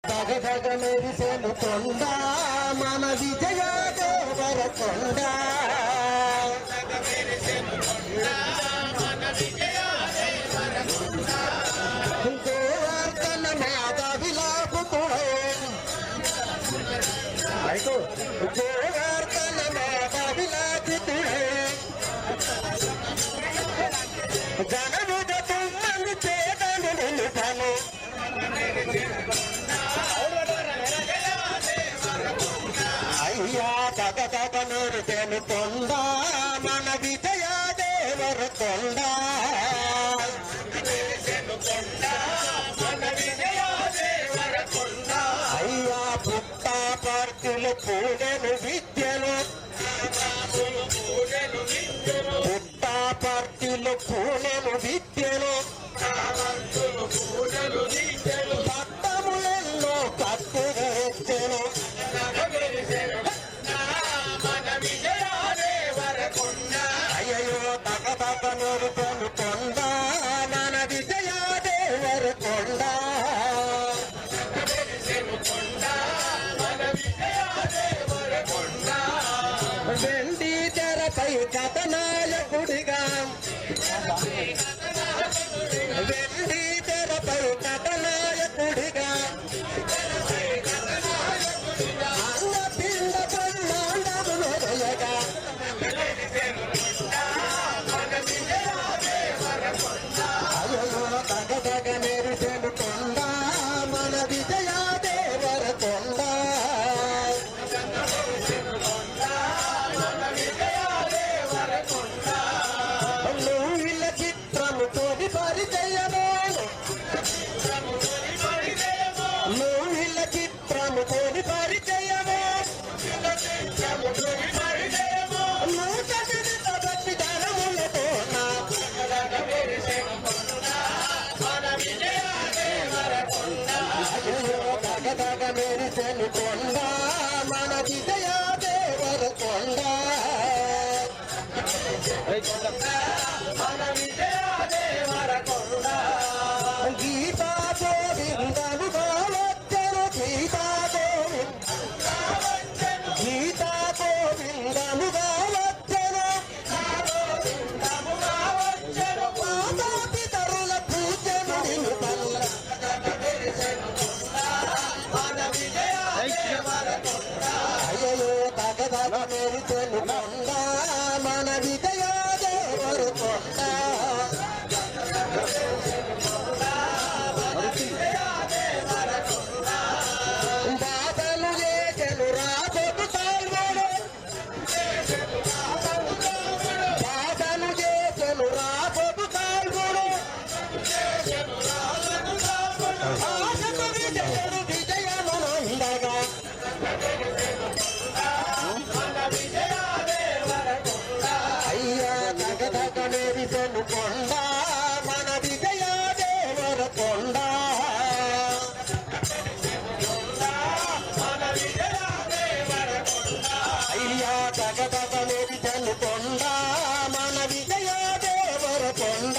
దగదగ మెరిసెను కొండ మన విజయ దేవరకొండ గోవర్ధన మాత విలాపుతుడే గోవర్ధన మాత విలాపుతుడే జనముద తుమ్మను చేదను నిలుపను అయ్యా దగదగ మెరిసెను కొండ మన విజయ దేవరకొండ అయ్యా పుట్టాపర్తులు పూడెను విద్యలు పుట్టాపర్తులు పూడెను విద్యలు పట్టములెన్నో కట్టుగెత్తెను అయ్యో దగదగ మెరిసెను కొండ మన విజయ దేవరకొండ వెండి తెరపై కథనాయకుడిగా వెండి తెరపై కథనాయకుడిగా అన్నపిండ బ్రహ్మాండము మెరయగా అయ్యో దగదగ మెరిసెను కొండ మన విజయ దేవరకొండ నువ్వుల చిత్రము తోడి పరిచయము నువ్వుల చిత్రము తోడి పరిచయము నూట బట్టి ధనములతో దగదగ మెరిసెను కొండ మన విజయ దేవరకొండ గీతా గోవిందముగా వచ్చెను గీతా గోవిందముగా వచ్చెను మాతాపితరుల పూజను నిలుపల్ల అయ్యో దగదగ మెరిసెను కొండ మన విజయ దేవరకొండ బాధలు చేసెను రాబోతు తాల్గొడు బాధలు చేసెను రాబోతు తాల్గొడు ఆశకు విజయుడు విజయమునందగా అయ్యా దగదగ మెరిసెను కొండ మన విజయ దేవరకొండ అయ్యా దగదగ మెరిసెను కొండ మన విజయ దేవరకొండ